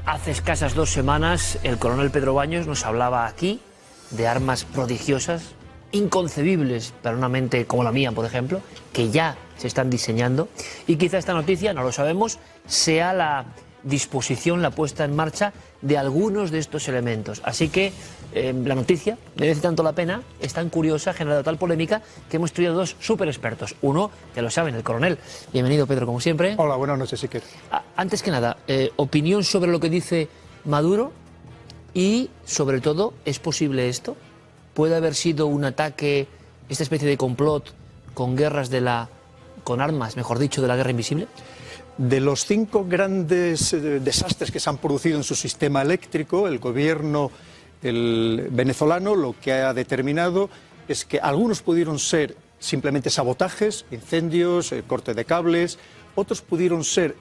Hace escasas 2 semanas el coronel Pedro Baños nos hablaba aquí de armas prodigiosas, inconcebibles para una mente como la mía, por ejemplo, que ya se están diseñando, y quizá esta noticia, no lo sabemos, sea la disposición, la puesta en marcha de algunos de estos elementos. Así que la noticia merece tanto la pena, es tan curiosa, ha generado tal polémica, que hemos traído 2 súper expertos. Uno, ya lo saben, el coronel. Bienvenido, Pedro, como siempre. Hola, buenas noches, Iker. Antes que nada, opinión sobre lo que dice Maduro y, sobre todo, ¿es posible esto? ¿Puede haber sido un ataque, esta especie de complot con con armas, mejor dicho, de la guerra invisible? De los 5 grandes desastres que se han producido en su sistema eléctrico, el gobierno venezolano lo que ha determinado es que algunos pudieron ser simplemente sabotajes, incendios, corte de cables, otros pudieron ser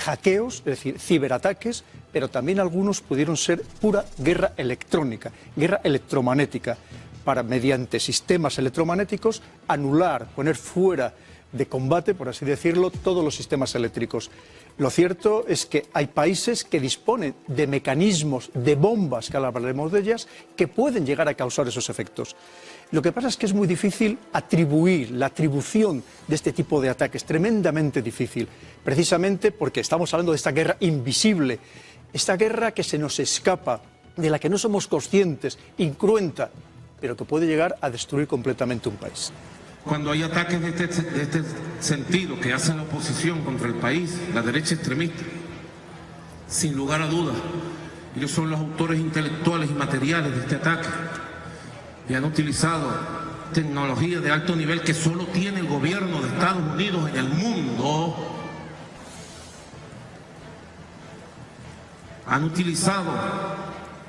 hackeos, es decir, ciberataques, pero también algunos pudieron ser pura guerra electrónica, guerra electromagnética, para mediante sistemas electromagnéticos anular, poner fuera de combate, por así decirlo, todos los sistemas eléctricos. Lo cierto es que hay países que disponen de mecanismos, de bombas, que ahora hablaremos de ellas, que pueden llegar a causar esos efectos. Lo que pasa es que es muy difícil atribuir, la atribución de este tipo de ataques, tremendamente difícil, precisamente porque estamos hablando de esta guerra invisible, esta guerra que se nos escapa, de la que no somos conscientes, incruenta, pero que puede llegar a destruir completamente un país. Cuando hay ataques de este sentido que hace la oposición contra el país, la derecha extremista, sin lugar a dudas, ellos son los autores intelectuales y materiales de este ataque y han utilizado tecnología de alto nivel que solo tiene el gobierno de Estados Unidos en el mundo. Han utilizado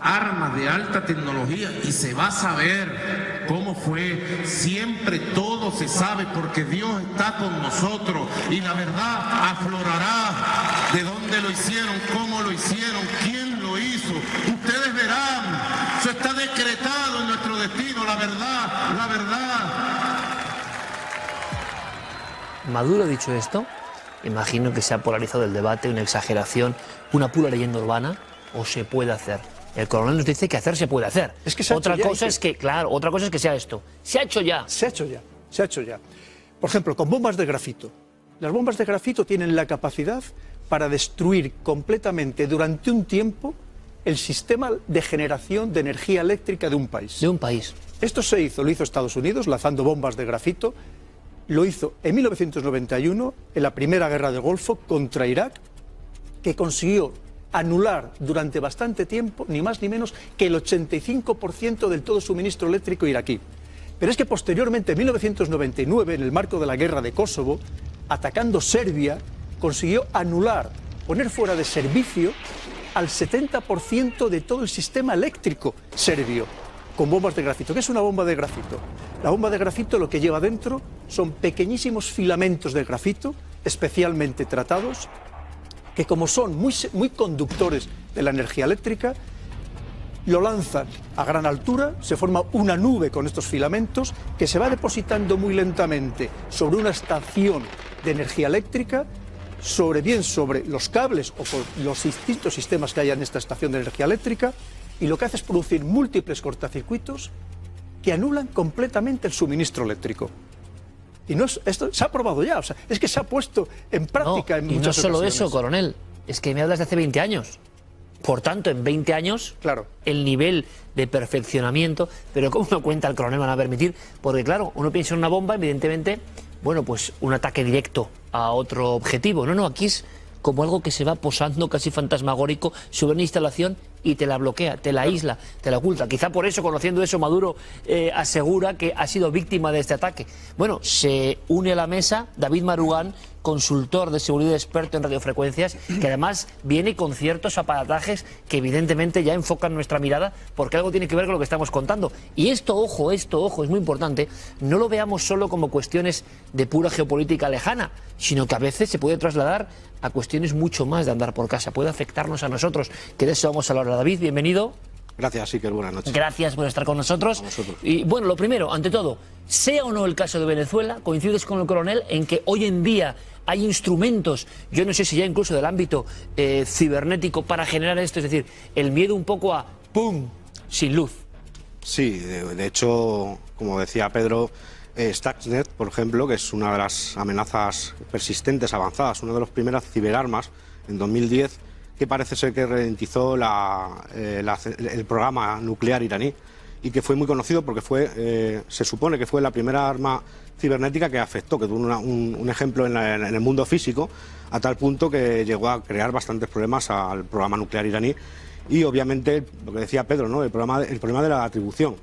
armas de alta tecnología y se va a saber cómo fue. Siempre todo se sabe porque Dios está con nosotros y la verdad aflorará de dónde lo hicieron, cómo lo hicieron, quién lo hizo. Ustedes verán, eso está decretado en nuestro destino, la verdad, la verdad. Maduro ha dicho esto, imagino que se ha polarizado el debate, una exageración, una pura leyenda urbana, o se puede hacer. El coronel nos dice que hacer se puede hacer. Es que se ha otra hecho ya, cosa es que, claro, otra cosa es que sea esto. Se ha hecho ya. Se ha hecho ya, se ha hecho ya. Por ejemplo, con bombas de grafito. Las bombas de grafito tienen la capacidad para destruir completamente durante un tiempo el sistema de generación de energía eléctrica de un país. De un país. Esto lo hizo Estados Unidos lanzando bombas de grafito. Lo hizo en 1991 en la primera guerra del Golfo contra Irak, que consiguió anular durante bastante tiempo, ni más ni menos, que el 85% del todo suministro eléctrico iraquí. Pero es que posteriormente, en 1999, en el marco de la guerra de Kosovo, atacando Serbia, consiguió anular, poner fuera de servicio al 70% de todo el sistema eléctrico serbio, con bombas de grafito. ¿Qué es una bomba de grafito? La bomba de grafito lo que lleva dentro son pequeñísimos filamentos de grafito, especialmente tratados, que como son muy conductores de la energía eléctrica, lo lanzan a gran altura, se forma una nube con estos filamentos que se va depositando muy lentamente sobre una estación de energía eléctrica, sobre los cables o por los distintos sistemas que hay en esta estación de energía eléctrica, y lo que hace es producir múltiples cortacircuitos que anulan completamente el suministro eléctrico. Y esto se ha probado ya, o sea, es que se ha puesto en práctica en muchas ocasiones. Y no solo eso, coronel, es que me hablas de hace 20 años. Por tanto, en 20 años, claro, el nivel de perfeccionamiento, pero ¿cómo me cuenta el coronel? Van a permitir, porque claro, uno piensa en una bomba, evidentemente, bueno, pues un ataque directo a otro objetivo. No, aquí es como algo que se va posando casi fantasmagórico sobre una instalación y te la bloquea, te la aísla, te la oculta. Quizá por eso, conociendo eso, Maduro asegura que ha sido víctima de este ataque. Bueno, se une a la mesa David Marugán, consultor de seguridad experto en radiofrecuencias, que además viene con ciertos aparatajes que evidentemente ya enfocan nuestra mirada, porque algo tiene que ver con lo que estamos contando. Y esto, es muy importante, no lo veamos solo como cuestiones de pura geopolítica lejana, sino que a veces se puede trasladar a cuestiones mucho más de andar por casa, puede afectarnos a nosotros, que de eso vamos a hablar. David, bienvenido. Gracias, Iker, buenas noches. Gracias por estar con nosotros. Y bueno, lo primero, ante todo, sea o no el caso de Venezuela, coincides con el coronel en que hoy en día hay instrumentos, yo no sé si ya incluso del ámbito cibernético, para generar esto, es decir, el miedo un poco a ¡pum!, sin luz. Sí, de hecho, como decía Pedro, Stuxnet, por ejemplo, que es una de las amenazas persistentes avanzadas, una de las primeras ciberarmas en 2010, que parece ser que ralentizó el programa nuclear iraní y que fue muy conocido porque se supone que fue la primera arma cibernética que afectó, que tuvo un ejemplo en el mundo físico, a tal punto que llegó a crear bastantes problemas al programa nuclear iraní y obviamente, lo que decía Pedro, ¿no? el problema de la atribución.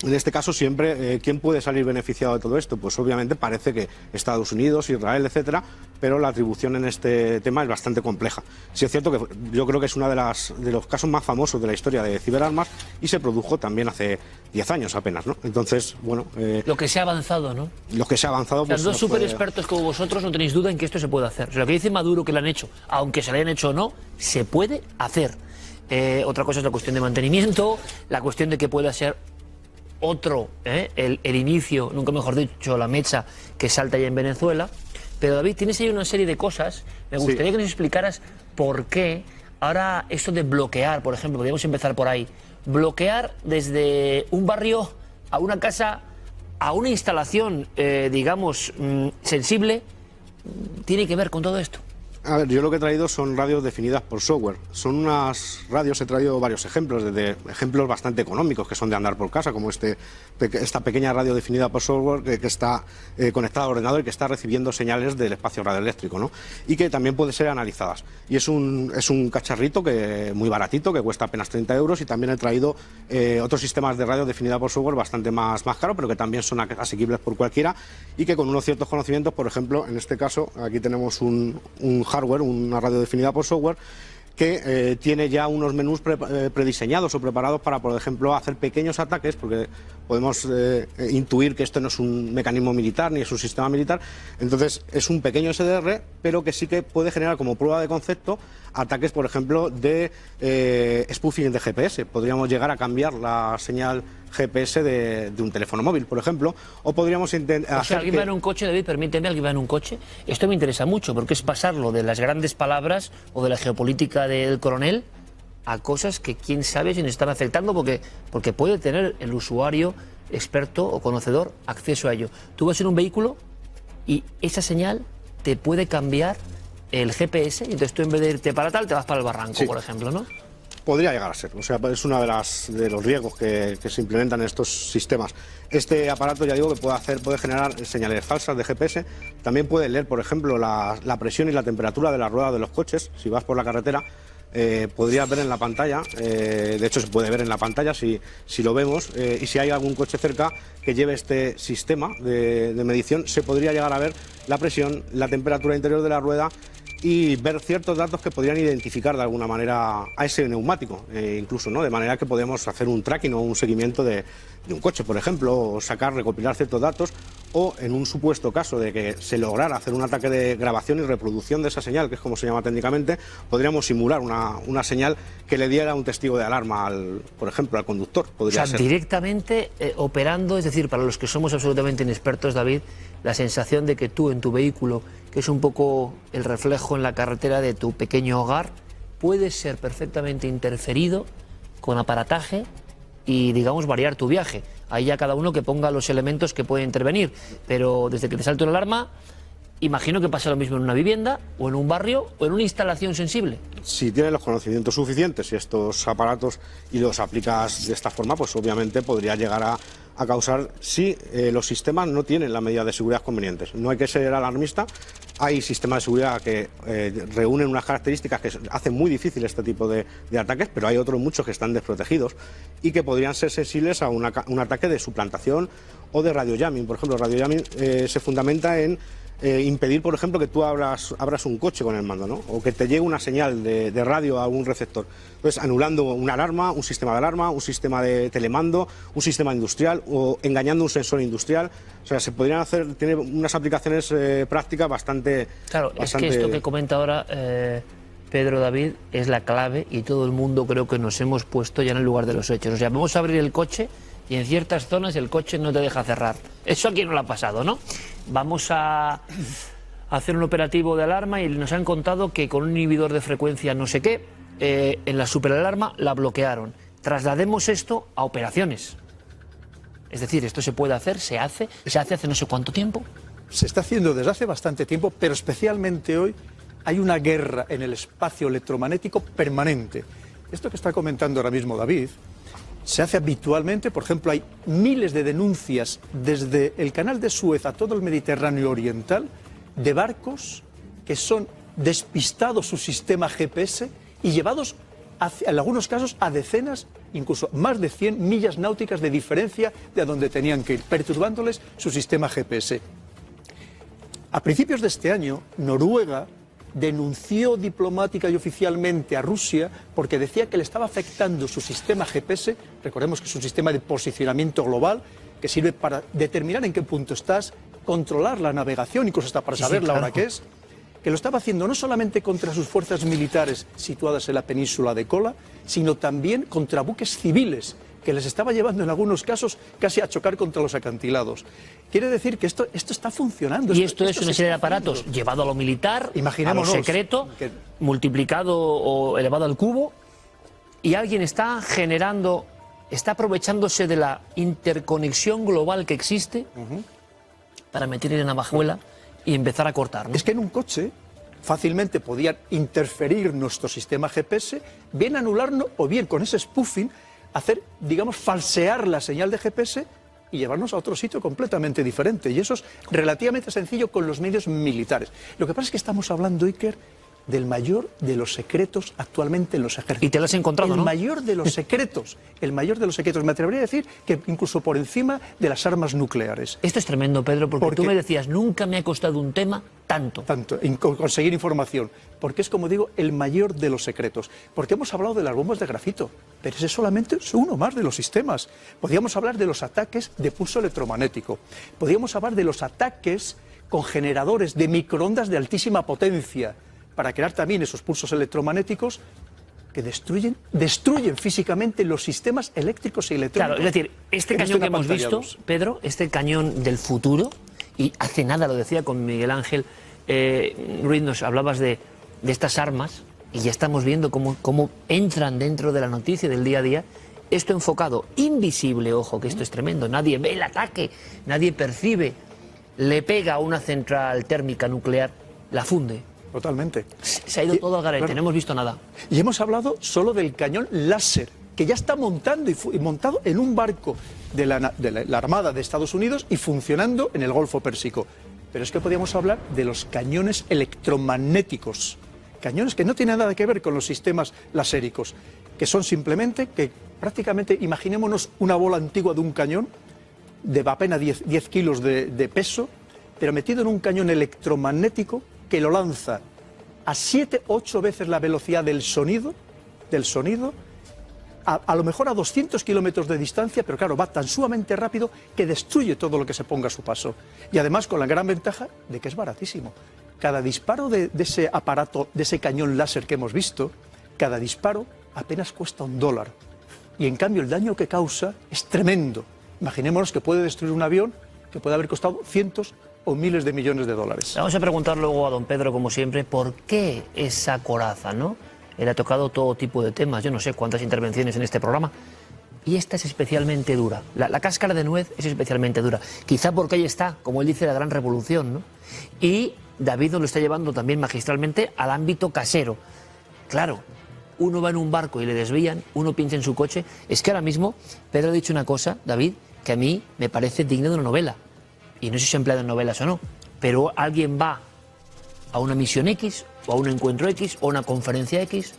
En este caso siempre, ¿quién puede salir beneficiado de todo esto? Pues obviamente parece que Estados Unidos, Israel, etcétera, pero la atribución en este tema es bastante compleja. Sí es cierto que yo creo que es uno de los casos más famosos de la historia de ciberarmas y se produjo también hace 10 años apenas, ¿no? Entonces, bueno... lo que se ha avanzado, ¿no? Lo que se ha avanzado... O sea, pues, dos super expertos como vosotros no tenéis duda en que esto se puede hacer. O sea, lo que dice Maduro que lo han hecho, aunque se lo hayan hecho o no, se puede hacer. Otra cosa es la cuestión de mantenimiento, la cuestión de que pueda ser otro, el inicio, nunca mejor dicho, la mecha que salta ya en Venezuela. Pero David, tienes ahí una serie de cosas. Me gustaría que nos explicaras por qué ahora esto de bloquear, por ejemplo, podríamos empezar por ahí. Bloquear desde un barrio a una casa, a una instalación, digamos, sensible, tiene que ver con todo esto. A ver, yo lo que he traído son radios definidas por software. Son unas radios, he traído varios ejemplos, desde ejemplos bastante económicos que son de andar por casa, como esta pequeña radio definida por software que está conectada al ordenador y que está recibiendo señales del espacio radioeléctrico, ¿no? Y que también puede ser analizadas. Y es un cacharrito muy baratito, que cuesta apenas 30 euros, y también he traído otros sistemas de radio definida por software bastante más caros, pero que también son asequibles por cualquiera y que con unos ciertos conocimientos, por ejemplo, en este caso, aquí tenemos un hardware, una radio definida por software, que tiene ya unos menús prediseñados o preparados para, por ejemplo, hacer pequeños ataques, porque podemos intuir que esto no es un mecanismo militar ni es un sistema militar. Entonces es un pequeño SDR, pero que sí que puede generar como prueba de concepto ataques, por ejemplo, de spoofing de GPS. Podríamos llegar a cambiar la señal GPS de un teléfono móvil, por ejemplo, o podríamos intentar... O sea, alguien va en un coche, David, permíteme, alguien va en un coche. Esto me interesa mucho, porque es pasarlo de las grandes palabras o de la geopolítica del coronel a cosas que quién sabe si nos están afectando, porque puede tener el usuario experto o conocedor acceso a ello. Tú vas en un vehículo y esa señal te puede cambiar el GPS, y entonces tú en vez de irte para tal, te vas para el barranco, sí, por ejemplo, ¿no? Podría llegar a ser, o sea, es uno de los riesgos que se implementan en estos sistemas. Este aparato, ya digo, que puede generar señales falsas de GPS, también puede leer, por ejemplo, la presión y la temperatura de las ruedas de los coches. Si vas por la carretera, podrías ver en la pantalla, de hecho se puede ver en la pantalla si lo vemos, y si hay algún coche cerca que lleve este sistema de medición, se podría llegar a ver la presión, la temperatura interior de la rueda y ver ciertos datos que podrían identificar de alguna manera a ese neumático, incluso, ¿no? De manera que podemos hacer un tracking o un seguimiento de un coche, por ejemplo, o recopilar ciertos datos, o en un supuesto caso de que se lograra hacer un ataque de grabación y reproducción de esa señal, que es como se llama técnicamente, podríamos simular una señal que le diera un testigo de alarma, por ejemplo, al conductor. Podría ser directamente operando, es decir, para los que somos absolutamente inexpertos, David, la sensación de que tú en tu vehículo, que es un poco el reflejo en la carretera de tu pequeño hogar, puedes ser perfectamente interferido con aparataje y, digamos, variar tu viaje. Ahí ya cada uno que ponga los elementos que puede intervenir, pero desde que te salta una alarma, imagino que pasa lo mismo en una vivienda, o en un barrio, o en una instalación sensible. Si tienes los conocimientos suficientes y estos aparatos y los aplicas de esta forma, pues obviamente podría llegar a causar, si los sistemas no tienen las medidas de seguridad convenientes. No hay que ser alarmista, hay sistemas de seguridad que reúnen unas características que hacen muy difícil este tipo de ataques, pero hay otros muchos que están desprotegidos y que podrían ser sensibles a un ataque de suplantación o de radiojamming. Por ejemplo, el radiojamming se fundamenta en impedir, por ejemplo, que tú abras un coche con el mando, ¿no? O que te llegue una señal de radio a un receptor. Entonces, anulando una alarma, un sistema de alarma, un sistema de telemando, un sistema industrial, o engañando un sensor industrial. O sea, se podrían hacer, tiene unas aplicaciones prácticas bastante... Claro, es que esto que comenta ahora Pedro, David, es la clave y todo el mundo creo que nos hemos puesto ya en el lugar de los hechos. O sea, vamos a abrir el coche y en ciertas zonas el coche no te deja cerrar. Eso aquí no lo ha pasado, ¿no? Vamos a hacer un operativo de alarma y nos han contado que con un inhibidor de frecuencia no sé qué, en la superalarma la bloquearon. Traslademos esto a operaciones. Es decir, esto se puede hacer, se hace hace no sé cuánto tiempo. Se está haciendo desde hace bastante tiempo, pero especialmente hoy hay una guerra en el espacio electromagnético permanente. Esto que está comentando ahora mismo David se hace habitualmente. Por ejemplo, hay miles de denuncias desde el canal de Suez a todo el Mediterráneo oriental de barcos que son despistados su sistema GPS y llevados, en algunos casos, a decenas, incluso más de 100 millas náuticas de diferencia de a donde tenían que ir, perturbándoles su sistema GPS. A principios de este año, Noruega denunció diplomática y oficialmente a Rusia porque decía que le estaba afectando su sistema GPS. Recordemos que es un sistema de posicionamiento global que sirve para determinar en qué punto estás, controlar la navegación, incluso hasta para saber la hora que es, que lo estaba haciendo no solamente contra sus fuerzas militares situadas en la península de Kola, sino también contra buques civiles, que les estaba llevando en algunos casos casi a chocar contra los acantilados. Quiere decir que esto está funcionando. Y esto es una serie de aparatos llevado a lo militar, a lo secreto, multiplicado o elevado al cubo, y alguien está generando, está aprovechándose de la interconexión global que existe para meter en la navajuela y empezar a cortar, ¿no? Es que en un coche fácilmente podían interferir nuestro sistema GPS, bien anularlo o bien con ese spoofing hacer, digamos, falsear la señal de GPS y llevarnos a otro sitio completamente diferente. Y eso es relativamente sencillo con los medios militares. Lo que pasa es que estamos hablando, Iker, del mayor de los secretos actualmente en los ejércitos. Y te lo has encontrado, ¿no? El mayor de los secretos, el mayor de los secretos. Me atrevería a decir que incluso por encima de las armas nucleares. Esto es tremendo, Pedro, porque tú me decías, nunca me ha costado un tema tanto. En conseguir información. Porque es, como digo, el mayor de los secretos. Porque hemos hablado de las bombas de grafito, pero ese solamente es uno más de los sistemas. Podríamos hablar de los ataques de pulso electromagnético. Podríamos hablar de los ataques con generadores de microondas de altísima potencia, para crear también esos pulsos electromagnéticos que destruyen físicamente los sistemas eléctricos y electrónicos. Claro, es decir, este cañón que hemos visto, Pedro, este cañón del futuro, y hace nada lo decía con Miguel Ángel Ruiz, nos hablabas de estas armas, y ya estamos viendo cómo entran dentro de la noticia del día a día, esto enfocado, invisible, ojo, que esto es tremendo, nadie ve el ataque, nadie percibe, le pega a una central térmica nuclear, la funde. Totalmente. Se ha ido todo al garete, claro. No hemos visto nada. Y hemos hablado solo del cañón láser, que ya está montando y montado en un barco de la Armada de Estados Unidos y funcionando en el Golfo Pérsico. Pero es que podríamos hablar de los cañones electromagnéticos, cañones que no tienen nada que ver con los sistemas laséricos, que son simplemente que prácticamente, imaginémonos una bola antigua de un cañón de apenas 10 kilos de peso, pero metido en un cañón electromagnético que lo lanza a 7 u 8 veces la velocidad del sonido, a lo mejor a 200 kilómetros de distancia, pero claro, va tan sumamente rápido que destruye todo lo que se ponga a su paso. Y además con la gran ventaja de que es baratísimo. Cada disparo de ese aparato, de ese cañón láser que hemos visto, cada disparo apenas cuesta $1. Y en cambio el daño que causa es tremendo. Imaginémonos que puede destruir un avión que puede haber costado cientos o miles de millones de dólares. Vamos a preguntar luego a don Pedro, como siempre, ¿por qué esa coraza, no? Él ha tocado todo tipo de temas, yo no sé cuántas intervenciones en este programa, y esta es especialmente dura. La cáscara de nuez es especialmente dura, quizá porque ahí está, como él dice, la gran revolución, ¿no? Y David nos lo está llevando también magistralmente al ámbito casero. Claro, uno va en un barco y le desvían, uno piensa en su coche. Es que ahora mismo Pedro ha dicho una cosa, David, que a mí me parece digna de una novela. Y no sé si se ha empleado en novelas o no, pero alguien va a una misión X, o a un encuentro X, o a una conferencia X,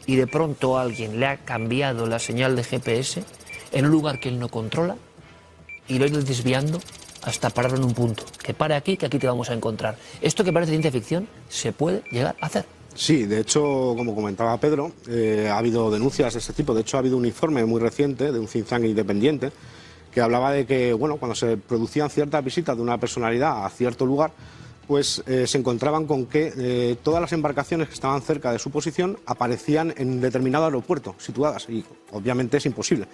y de pronto alguien le ha cambiado la señal de GPS en un lugar que él no controla, y lo ha ido desviando hasta pararlo en un punto. Que pare aquí, que aquí te vamos a encontrar. Esto que parece ciencia ficción, se puede llegar a hacer. Sí, de hecho, como comentaba Pedro, ha habido denuncias de este tipo. De hecho, ha habido un informe muy reciente de un think tank independiente que hablaba de que, bueno, cuando se producían ciertas visitas de una personalidad a cierto lugar, pues se encontraban con que todas las embarcaciones que estaban cerca de su posición aparecían en determinado aeropuerto situadas, y obviamente es imposible.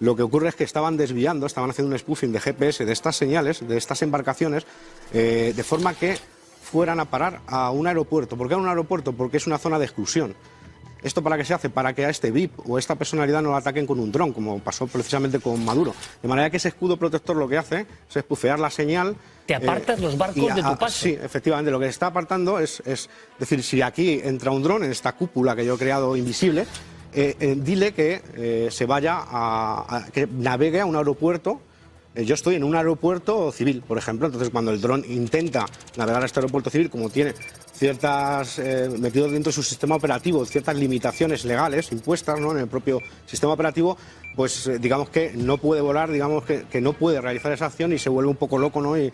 Lo que ocurre es que estaban desviando, estaban haciendo un spoofing de GPS de estas señales, de estas embarcaciones, de forma que fueran a parar a un aeropuerto. ¿Por qué a un aeropuerto? Porque es una zona de exclusión. ¿Esto para qué se hace? Para que a este VIP o esta personalidad no lo ataquen con un dron, como pasó precisamente con Maduro. De manera que ese escudo protector lo que hace es espufear la señal. Te apartas los barcos de tu paso. Sí, efectivamente, lo que está apartando es decir, si aquí entra un dron en esta cúpula que yo he creado invisible, dile que se vaya que navegue a un aeropuerto. Yo estoy en un aeropuerto civil, por ejemplo, entonces cuando el dron intenta navegar a este aeropuerto civil, como tiene ciertas, metido dentro de su sistema operativo, ciertas limitaciones legales impuestas, ¿no?, en el propio sistema operativo, pues digamos que no puede volar, digamos que no puede realizar esa acción y se vuelve un poco loco, ¿no? Y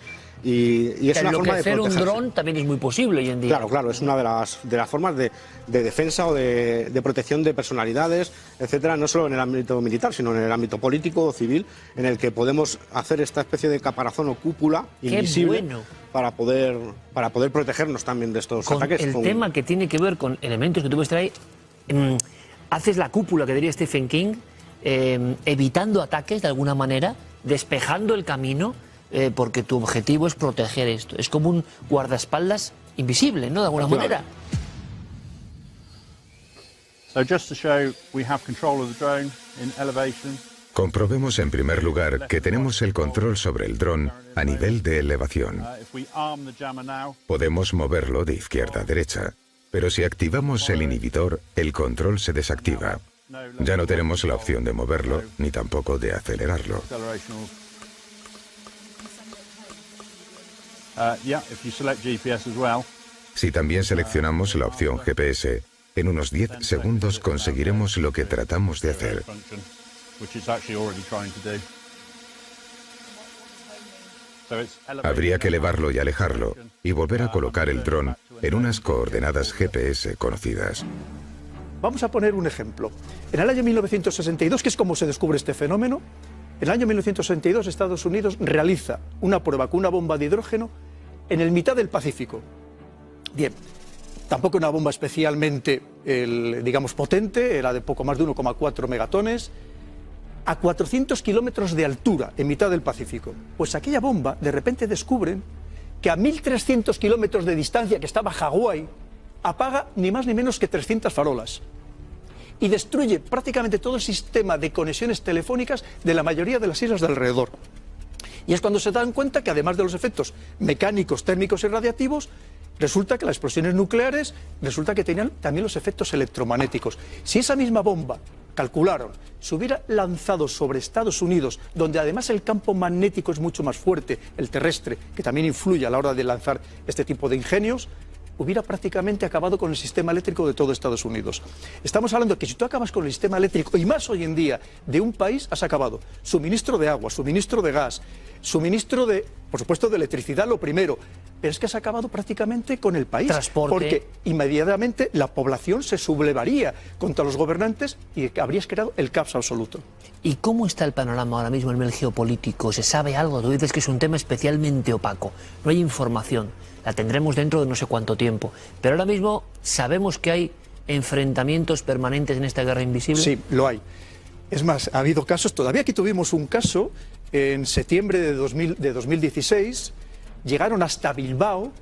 es una forma de protegerse. Un dron también es muy posible hoy en día. Claro, es una de las formas de defensa o de protección de personalidades, etcétera, no solo en el ámbito militar, sino en el ámbito político o civil, en el que podemos hacer esta especie de caparazón o cúpula invisible para poder protegernos también de estos ataques. El tema que tiene que ver con elementos que tú puedes traer, haces la cúpula que diría Stephen King, evitando ataques de alguna manera, despejando el camino, porque tu objetivo es proteger esto. Es como un guardaespaldas invisible, ¿no?, de alguna manera. Comprobemos en primer lugar que tenemos el control sobre el dron a nivel de elevación. Podemos moverlo de izquierda a derecha, pero si activamos el inhibidor, el control se desactiva. Ya no tenemos la opción de moverlo, ni tampoco de acelerarlo. Si también seleccionamos la opción GPS, en unos 10 segundos conseguiremos lo que tratamos de hacer. Habría que elevarlo y alejarlo, y volver a colocar el dron en unas coordenadas GPS conocidas. Vamos a poner un ejemplo. En el año 1962, que es como se descubre este fenómeno, en el año 1962 Estados Unidos realiza una prueba con una bomba de hidrógeno en el mitad del Pacífico. Bien, tampoco una bomba especialmente, digamos, potente, era de poco más de 1,4 megatones, a 400 kilómetros de altura, en mitad del Pacífico. Pues aquella bomba, de repente descubren que a 1.300 kilómetros de distancia, que estaba Hawái, apaga ni más ni menos que 300 farolas y destruye prácticamente todo el sistema de conexiones telefónicas de la mayoría de las islas de alrededor. Y es cuando se dan cuenta que además de los efectos mecánicos, térmicos y radiactivos, resulta que las explosiones nucleares, resulta que tenían también los efectos electromagnéticos. Si esa misma bomba, calcularon, se hubiera lanzado sobre Estados Unidos, donde además el campo magnético es mucho más fuerte, el terrestre, que también influye a la hora de lanzar este tipo de ingenios, hubiera prácticamente acabado con el sistema eléctrico de todo Estados Unidos. Estamos hablando de que si tú acabas con el sistema eléctrico, y más hoy en día, de un país, has acabado. Suministro de agua, suministro de gas, suministro de, por supuesto, de electricidad, lo primero. Pero es que has acabado prácticamente con el país. Transporte. Porque inmediatamente la población se sublevaría contra los gobernantes y habrías creado el caos absoluto. ¿Y cómo está el panorama ahora mismo en el geopolítico? ¿Se sabe algo? Tú dices que es un tema especialmente opaco. No hay información. La tendremos dentro de no sé cuánto tiempo. Pero ahora mismo sabemos que hay enfrentamientos permanentes en esta guerra invisible. Sí, lo hay. Es más, ha habido casos, todavía aquí tuvimos un caso en septiembre de 2016, llegaron hasta Bilbao,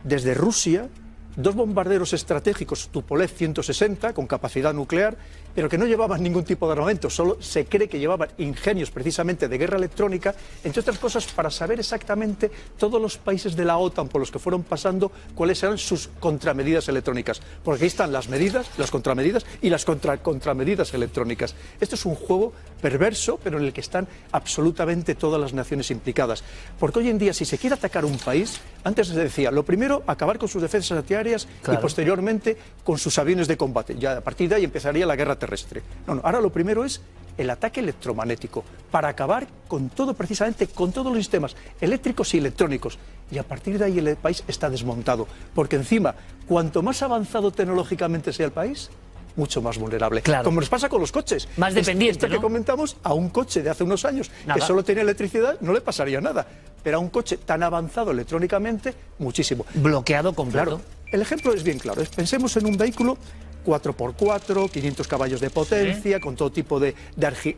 desde Rusia, 2 bombarderos estratégicos Tupolev 160 con capacidad nuclear, pero que no llevaban ningún tipo de armamento, solo se cree que llevaban ingenios precisamente de guerra electrónica, entre otras cosas para saber exactamente todos los países de la OTAN por los que fueron pasando cuáles eran sus contramedidas electrónicas, porque ahí están las medidas, las contramedidas y las contramedidas electrónicas. Esto es un juego perverso, pero en el que están absolutamente todas las naciones implicadas, porque hoy en día si se quiere atacar un país, antes se decía, lo primero, acabar con sus defensas antiaéreas, claro, y posteriormente con sus aviones de combate. Ya a partir de ahí empezaría la guerra terrestre. No, ahora lo primero es el ataque electromagnético, para acabar con todo, precisamente con todos los sistemas eléctricos y electrónicos. Y a partir de ahí el país está desmontado, porque encima, cuanto más avanzado tecnológicamente sea el país, mucho más vulnerable. Claro. Como nos pasa con los coches. Más dependiente, Esto que comentamos, a un coche de hace unos años que solo tenía electricidad, no le pasaría nada. pero a un coche tan avanzado electrónicamente, muchísimo. Bloqueado completo. Claro, el ejemplo es bien claro. Pensemos en un vehículo 4x4, 500 caballos de potencia, con todo tipo de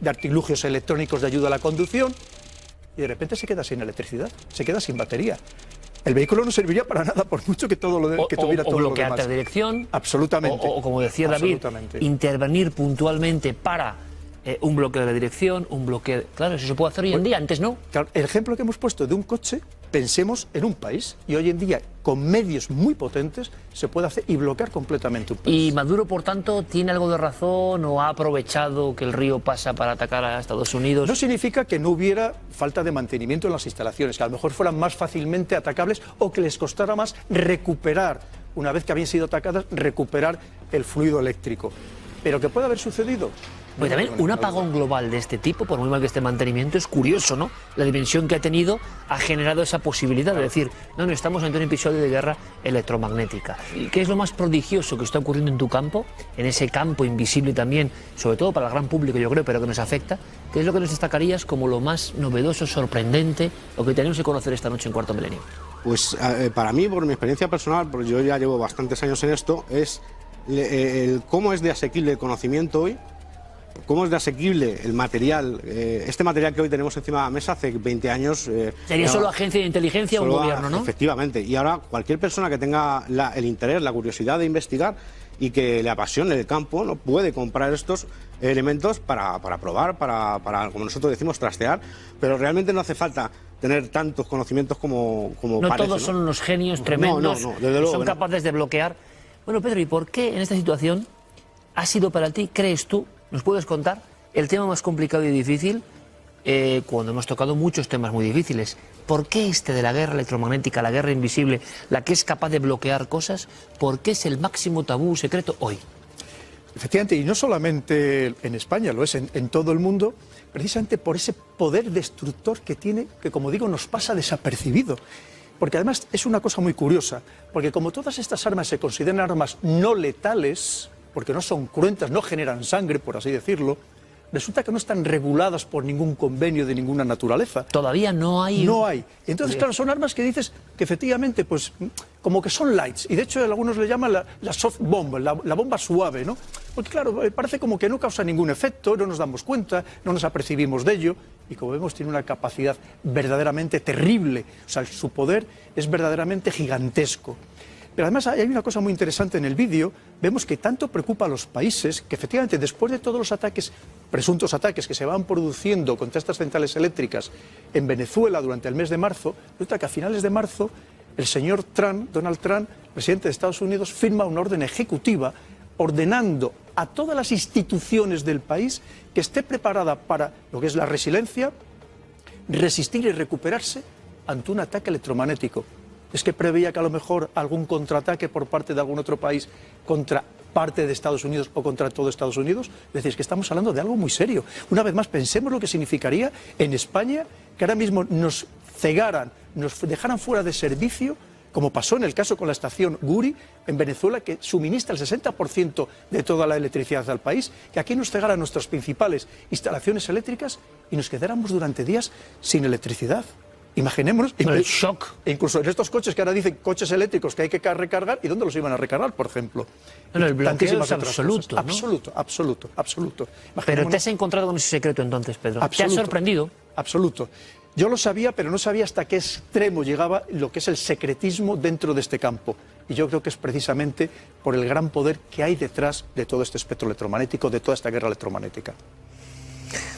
artilugios electrónicos de ayuda a la conducción, y de repente se queda sin electricidad, se queda sin batería. El vehículo no serviría para nada, por mucho que todo lo que tuviera todo lo demás. O bloquearte la dirección. Absolutamente. O como decía David, intervenir puntualmente para un bloqueo de la dirección, un bloqueo... Claro, eso se puede hacer hoy en día, antes no. Claro, el ejemplo que hemos puesto de un coche, pensemos en un país, y hoy en día, con medios muy potentes, se puede hacer y bloquear completamente un país. ¿Y Maduro, por tanto, tiene algo de razón o ha aprovechado que el río pasa para atacar a Estados Unidos? No significa que no hubiera falta de mantenimiento en las instalaciones, que a lo mejor fueran más fácilmente atacables o que les costara más recuperar, una vez que habían sido atacadas, recuperar el fluido eléctrico. Pero ¿qué puede haber sucedido? Pues también un apagón global de este tipo, por muy mal que esté mantenimiento, es curioso, ¿no? La dimensión que ha tenido ha generado esa posibilidad de decir, no, estamos ante un episodio de guerra electromagnética. ¿Y qué es lo más prodigioso que está ocurriendo en tu campo, en ese campo invisible también, sobre todo para el gran público, yo creo, pero que nos afecta? ¿Qué es lo que nos destacarías como lo más novedoso, sorprendente, lo que tenemos que conocer esta noche en Cuarto Milenio? Pues para mí, por mi experiencia personal, porque yo ya llevo bastantes años en esto, es cómo es de asequible el conocimiento hoy, cómo es de asequible el material, este material que hoy tenemos encima de la mesa hace 20 años... Sería solo agencia de inteligencia o un gobierno, ¿no? Efectivamente, y ahora cualquier persona que tenga el interés, la curiosidad de investigar y que le apasione el campo, no puede comprar estos elementos para probar, para, como nosotros decimos, trastear, pero realmente no hace falta tener tantos conocimientos como no parece, todos ¿no? son unos genios tremendos, no, desde luego, son capaces de bloquear. Bueno, Pedro, ¿y por qué en esta situación ha sido para ti, crees tú, nos puedes contar, el tema más complicado y difícil, cuando hemos tocado muchos temas muy difíciles? ¿Por qué este de la guerra electromagnética, la guerra invisible, la que es capaz de bloquear cosas, por qué es el máximo tabú secreto hoy? Efectivamente, y no solamente en España, lo es en todo el mundo, precisamente por ese poder destructor que tiene, que como digo, nos pasa desapercibido. Porque además es una cosa muy curiosa, porque como todas estas armas se consideran armas no letales, porque no son cruentas, no generan sangre, por así decirlo, resulta que no están reguladas por ningún convenio de ninguna naturaleza. Todavía no hay... No hay. Entonces, claro, son armas que dices que efectivamente, pues, como que son lights, y de hecho algunos le llaman la soft bomb, la bomba suave, ¿no? Porque claro, parece como que no causa ningún efecto, no nos damos cuenta, no nos apercibimos de ello, y como vemos tiene una capacidad verdaderamente terrible, o sea, su poder es verdaderamente gigantesco. Pero además hay una cosa muy interesante en el vídeo, vemos que tanto preocupa a los países que efectivamente después de todos los ataques, presuntos ataques que se van produciendo contra estas centrales eléctricas en Venezuela durante el mes de marzo, resulta que a finales de marzo el señor Trump, Donald Trump, presidente de Estados Unidos, firma una orden ejecutiva ordenando a todas las instituciones del país que esté preparada para lo que es la resiliencia, resistir y recuperarse ante un ataque electromagnético. Es que preveía que a lo mejor algún contraataque por parte de algún otro país contra parte de Estados Unidos o contra todo Estados Unidos. Es decir, es que estamos hablando de algo muy serio. Una vez más, pensemos lo que significaría en España que ahora mismo nos cegaran, nos dejaran fuera de servicio, como pasó en el caso con la estación Guri en Venezuela, que suministra el 60% de toda la electricidad al país, que aquí nos cegaran nuestras principales instalaciones eléctricas y nos quedáramos durante días sin electricidad. Imaginémonos el shock. Incluso en estos coches que ahora dicen coches eléctricos que hay que recargar, ¿y dónde los iban a recargar, por ejemplo? Bueno, el bloqueo es absoluto, ¿no? Absoluto. Pero te has encontrado con ese secreto entonces, Pedro. Absoluto, ¿Te ha sorprendido? Absoluto. Yo lo sabía, pero no sabía hasta qué extremo llegaba lo que es el secretismo dentro de este campo. Y yo creo que es precisamente por el gran poder que hay detrás de todo este espectro electromagnético, de toda esta guerra electromagnética.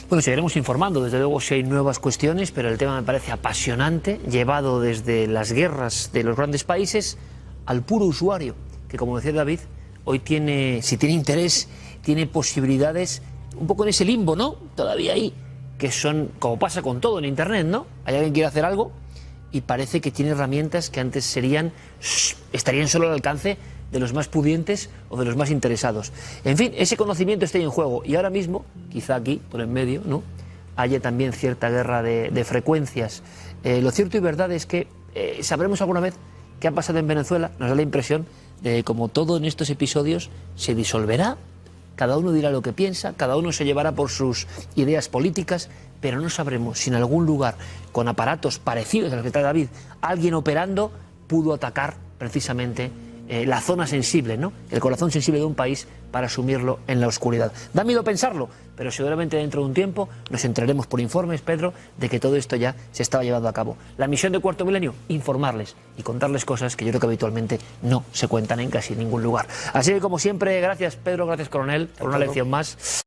Bueno, seguiremos informando, desde luego, si hay nuevas cuestiones, pero el tema me parece apasionante, llevado desde las guerras de los grandes países al puro usuario, que como decía David, hoy tiene, si tiene interés, tiene posibilidades, un poco en ese limbo, ¿no? Todavía ahí, que son, como pasa con todo en Internet, ¿no? Hay alguien que quiere hacer algo y parece que tiene herramientas que antes estarían solo al alcance de los más pudientes o de los más interesados. En fin, ese conocimiento está ahí en juego y ahora mismo, quizá aquí, por en medio, ¿no?, haya también cierta guerra de frecuencias. Lo cierto y verdad es que sabremos alguna vez qué ha pasado en Venezuela. Nos da la impresión de que, como todo en estos episodios, se disolverá, cada uno dirá lo que piensa, cada uno se llevará por sus ideas políticas, pero no sabremos si en algún lugar, con aparatos parecidos a los que está David, alguien operando pudo atacar precisamente la zona sensible, ¿no? El corazón sensible de un país para sumirlo en la oscuridad. Da miedo pensarlo, pero seguramente dentro de un tiempo nos enteraremos por informes, Pedro, de que todo esto ya se estaba llevando a cabo. La misión de Cuarto Milenio, informarles y contarles cosas que yo creo que habitualmente no se cuentan en casi ningún lugar. Así que, como siempre, gracias Pedro, gracias Coronel, por una lección más.